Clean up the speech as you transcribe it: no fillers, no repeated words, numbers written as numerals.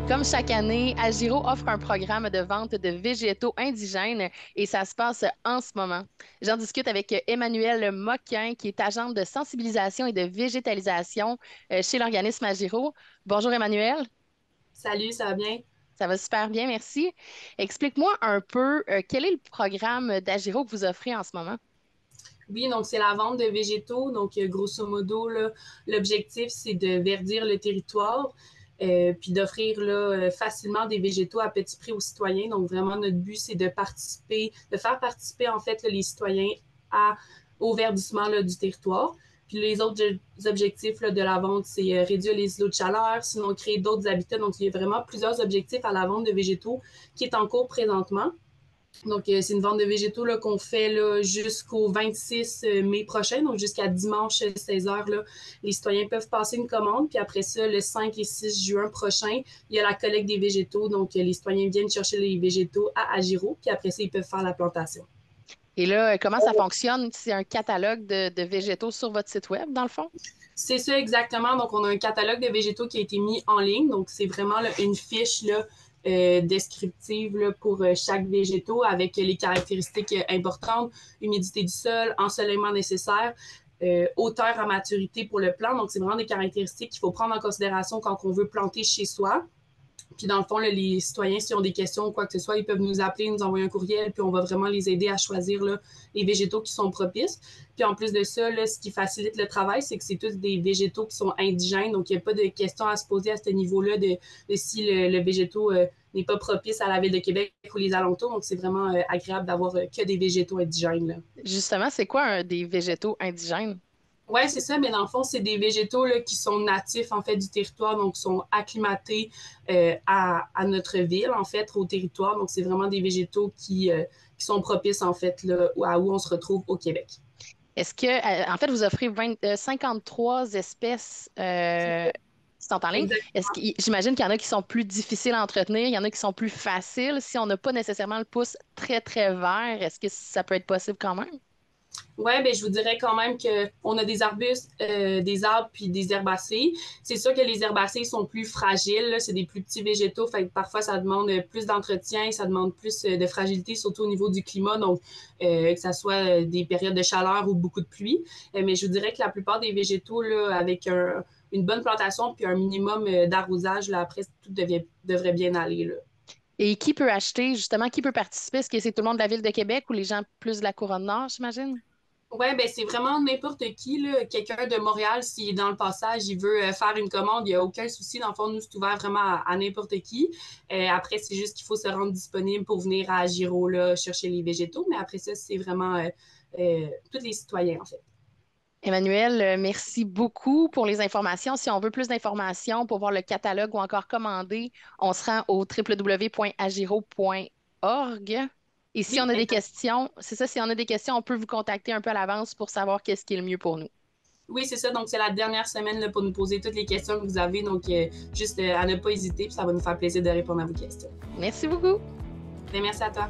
Comme chaque année, Agiro offre un programme de vente de végétaux indigènes et ça se passe en ce moment. J'en discute avec Emmanuelle Moquin, qui est agente de sensibilisation et de végétalisation chez l'organisme Agiro. Bonjour Emmanuelle, Salut, ça va bien? ça va super bien, merci. Explique-moi un peu quel est le programme d'Agiro que vous offrez en ce moment? Oui, donc c'est la vente de végétaux. Donc, grosso modo, là, l'objectif, c'est de verdir le territoire, puis d'offrir là, facilement des végétaux à petit prix aux citoyens. Donc, vraiment, notre but, c'est de participer, de faire participer en fait là, les citoyens à, au verdissement là, du territoire. Puis les autres objectifs là, de la vente, c'est réduire les îlots de chaleur, sinon créer d'autres habitats. Donc, il y a vraiment plusieurs objectifs à la vente de végétaux qui est en cours présentement. Donc, c'est une vente de végétaux là, qu'on fait là, jusqu'au 26 mai prochain, donc jusqu'à dimanche 16h. Là, les citoyens peuvent passer une commande. Puis après ça, le 5 et 6 juin prochain, il y a la collecte des végétaux. Donc, les citoyens viennent chercher les végétaux à Agiro. Puis après ça, ils peuvent faire la plantation. Et là, comment ça fonctionne? C'est un catalogue de végétaux sur votre site web, dans le fond? C'est ça exactement. Donc, on a un catalogue de végétaux qui a été mis en ligne. Donc, c'est vraiment là, une fiche là, descriptive là, pour chaque végétaux avec les caractéristiques importantes, humidité du sol, ensoleillement nécessaire, hauteur à maturité pour le plant. Donc, c'est vraiment des caractéristiques qu'il faut prendre en considération quand on veut planter chez soi. Puis dans le fond, là, les citoyens, s'ils ont des questions ou quoi que ce soit, ils peuvent nous appeler, nous envoyer un courriel, puis on va vraiment les aider à choisir là, les végétaux qui sont propices. Puis en plus de ça, là, ce qui facilite le travail, c'est que c'est tous des végétaux qui sont indigènes, donc il n'y a pas de questions à se poser à ce niveau-là de si le végétaux n'est pas propice à la ville de Québec ou les alentours. Donc c'est vraiment agréable d'avoir que des végétaux indigènes. Là. Justement, c'est quoi des végétaux indigènes? Ouais, c'est ça, mais dans le fond, c'est des végétaux là, qui sont natifs en fait du territoire, donc sont acclimatés à notre ville, en fait, au territoire. Donc, c'est vraiment des végétaux qui sont propices en fait là, à où on se retrouve au Québec. Est-ce que, en fait, vous offrez 53 espèces qui sont en ligne. Exactement. J'imagine qu'il y en a qui sont plus difficiles à entretenir, il y en a qui sont plus faciles. Si on n'a pas nécessairement le pouce très, très vert, est-ce que ça peut être possible quand même? Ouais, ben je vous dirais quand même que on a des arbustes, des arbres puis des herbacées. C'est sûr que les herbacées sont plus fragiles, là, c'est des plus petits végétaux, fait que parfois ça demande plus d'entretien, ça demande plus de fragilité, surtout au niveau du climat, donc que ça soit des périodes de chaleur ou beaucoup de pluie. Mais je vous dirais que la plupart des végétaux là, avec une bonne plantation puis un minimum d'arrosage, là après devrait bien aller là. Et qui peut acheter, justement, qui peut participer? Est-ce que c'est tout le monde de la ville de Québec ou les gens plus de la Couronne Nord, j'imagine? Ouais, ben c'est vraiment n'importe qui, là. Quelqu'un de Montréal, s'il est dans le passage, il veut faire une commande, il n'y a aucun souci. Dans le fond, nous, c'est ouvert vraiment à n'importe qui. Après, c'est juste qu'il faut se rendre disponible pour venir à Giro, là, chercher les végétaux. Mais après ça, c'est vraiment tous les citoyens, en fait. Emmanuel, merci beaucoup pour les informations. Si on veut plus d'informations pour voir le catalogue ou encore commander, on se rend au www.agiro.org. Et si Oui, on a des exact. questions, c'est ça, si on a des questions, on peut vous contacter un peu à l'avance pour savoir qu'est-ce qui est le mieux pour nous. Oui, c'est ça. Donc, c'est la dernière semaine là, pour nous poser toutes les questions que vous avez. Donc, juste à ne pas hésiter, puis ça va nous faire plaisir de répondre à vos questions. Merci beaucoup. Bien, merci à toi.